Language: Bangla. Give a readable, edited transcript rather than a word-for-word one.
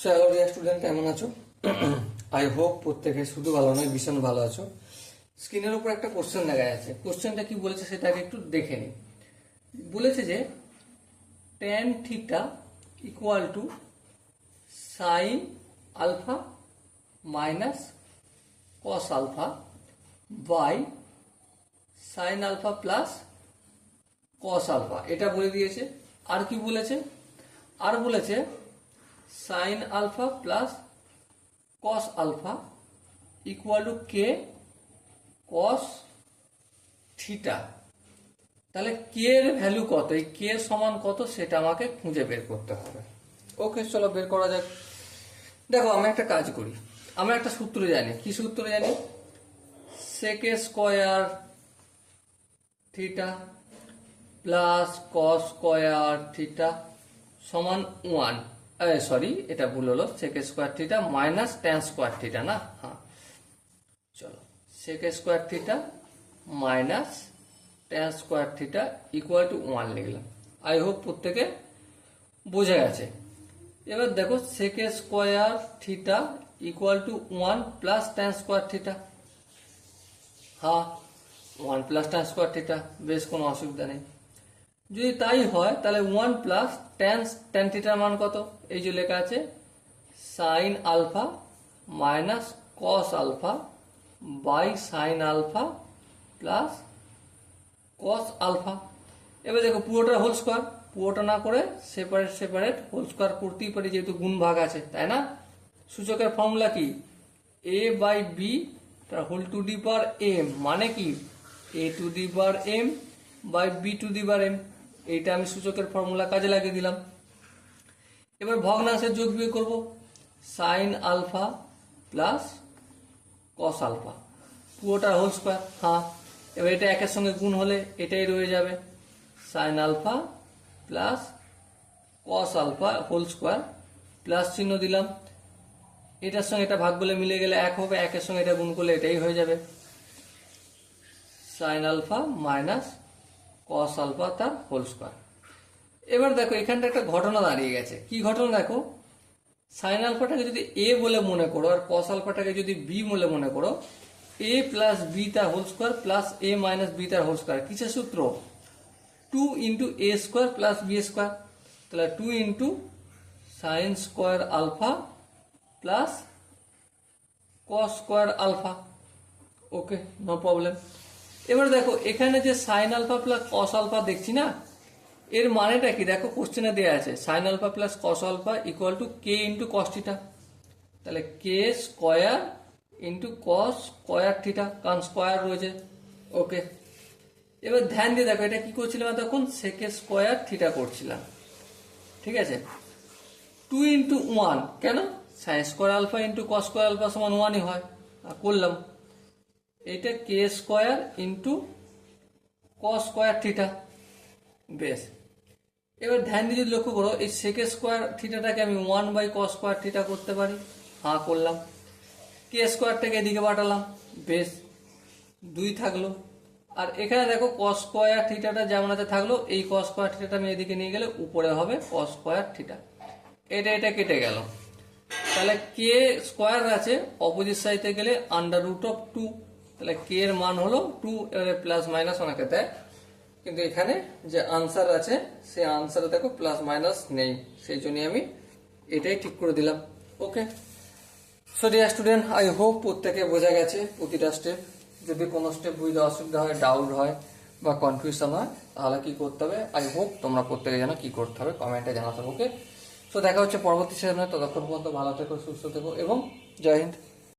সো হ্যালো ডিয়ার স্টুডেন্ট, কেমন আছো? আই হোপ প্রত্যেকে শুধু ভালো নয়, ভীষণ ভালো আছো। স্ক্রিনের উপর একটা কোশ্চেন দেখা যাচ্ছে। কোশ্চেনটা কি বলেছে সেটাকে একটু দেখে নিই। বলেছে যে tan theta equal to sine alpha minus cos alpha by sine alpha plus cos alpha, এটা বলে দিয়েছে। আর কি বলেছে? আর বলেছে sine alpha plus cos alpha equal to k cos theta. তাহলে কে এর ভ্যালু কত, এই কে সমান কত সেটা আমাকে খুঁজে বের করতে হবে। ওকে, চলো বের করা যাক। দেখো, আমি একটা কাজ করি। আমরা একটা সূত্র জানি। কি সূত্র জানি? Sec square theta plus cos square theta সমান 1। সরি, এটা ভুল হলো। Sec square theta minus tan square theta, না? হ্যাঁ, চলো। Sec square theta minus tan square theta equal to 1 লিখলাম। আই হোপ প্রত্যেকে বোঝা গেছে। এবার দেখো, sec square theta equal to 1 plus tan square theta. হ্যাঁ, 1 প্লাস ট্যান স্কোয়ার থিটা, বেশ, কোনো অসুবিধা নেই। যদি তাই হয় তাহলে 1 প্লাস ট্যান থিটার মান কত? এই যে লেখা আছে sine alpha minus cos alpha by sine alpha plus cos alpha. এবার দেখো, পুরোটা হোল স্কোয়ার, পুরোটা না করে সেপারেট সেপারেট হোল স্কোয়ার করতেই পারি, যেহেতু গুণ ভাগ আছে, তাই না? সূচকের ফর্মুলা কি? এ বাই বি তার whole to the power m, মানে কি a to the power m by b to the power m. এইটা আমি সূচকের ফর্মুলা কাজে লাগিয়ে দিলাম। এবার ভগ্নাংশের যোগ বিয়োগ করবো। Sine alpha plus cos alpha, পুরোটা হোল স্কোয়ার। হ্যাঁ, এবার এটা একের সঙ্গে গুণ হলে এটাই রয়ে যাবে sine alpha plus cos alpha whole square, plus চিহ্ন দিলাম। এটার সঙ্গে এটা ভাগ বলে মিলে গেলে এক হবে, একের সঙ্গে এটা গুণ করলে এটাই হয়ে যাবে sine alpha minus cos alpha তার হোল স্কোয়ার। এবার দেখো, এখানটা একটা ঘটনা দাঁড়িয়ে গেছে। কি ঘটনা? দেখো, সাইন আলফাটাকে যদি এ বলে মনে করো আর কস আলফাটাকে যদি বি বলে মনে করো, এ প্লাস বি তার whole square plus a minus b তার হোল স্কোয়ার। কিসের সূত্র? 2 into a square plus b square. তাহলে 2 into sine square alpha plus cos square alpha. Okay, no problem. এবার দেখো, এখানে যে sine alpha plus cos alpha দেখছি না, এর মানেটা কি? দেখো, কোশ্চেনে দেওয়া আছে sine alpha plus cos alpha equal to k into cos theta. তাহলে কে square into cos square theta, কারণ স্কোয়ার রয়েছে। ওকে, এবার ধ্যান দিয়ে দেখো, এটা কি করছিলাম তখন? সেক স্কোয়ার থিটা করছিলাম, ঠিক আছে? 2 ইন্টু 1, কেন? Sine square alpha into cos square alpha সমান 1ই হয়, করলাম। এটা k square into cos square theta, বেশ। এবার ধ্যান দিয়ে যদি লক্ষ্য করো, এই সেক স্কোয়ার থিটাটাকে আমি 1 বাই কস স্কোয়ার থিটা করতে পারি। হ্যাঁ, করলাম। কে স্কোয়ারটাকে এদিকে পাঠালাম, বেশ, 2 থাকলো। আর এখানে দেখো, কস স্কোয়ার থিটাটা যেমন আছে থাকলো, এই কস স্কোয়ার থিটাটা আমি এদিকে নিয়ে গেলে উপরে হবে কস স্কোয়ার থিটা। এটা কেটে গেল। তাহলে কে স্কোয়ার আছে, অপোজিট সাইডে গেলে আন্ডার রুট অফ 2। তাহলে কে এর মান হলো 2। এবারে প্লাস মাইনাস অনেকে দেয়, কিন্তু এখানে যে আনসার আছে সেই আনসারে দেখো প্লাস মাইনাস নেই, সেই জন্যই আমি এটাই ঠিক করে দিলাম। Okay, so dear student, I hope প্রত্যেকে বোঝা গেছে প্রতিটা স্টেপ। যদি কোনো স্টেপ বুঝতে অসুবিধা হয়, ডাউট হয় বা কনফিউশন হয়, তাহলে কি করতে হবে? আই হোপ তোমরা প্রত্যেকে জানো কি করতে হবে, কমেন্টে জানাতে হবে। ওকে, সো দেখা হচ্ছে পরবর্তী সেশনে। ততক্ষণ পর্যন্ত ভালো থেকো, সুস্থ থেকো এবং জয় হিন্দ।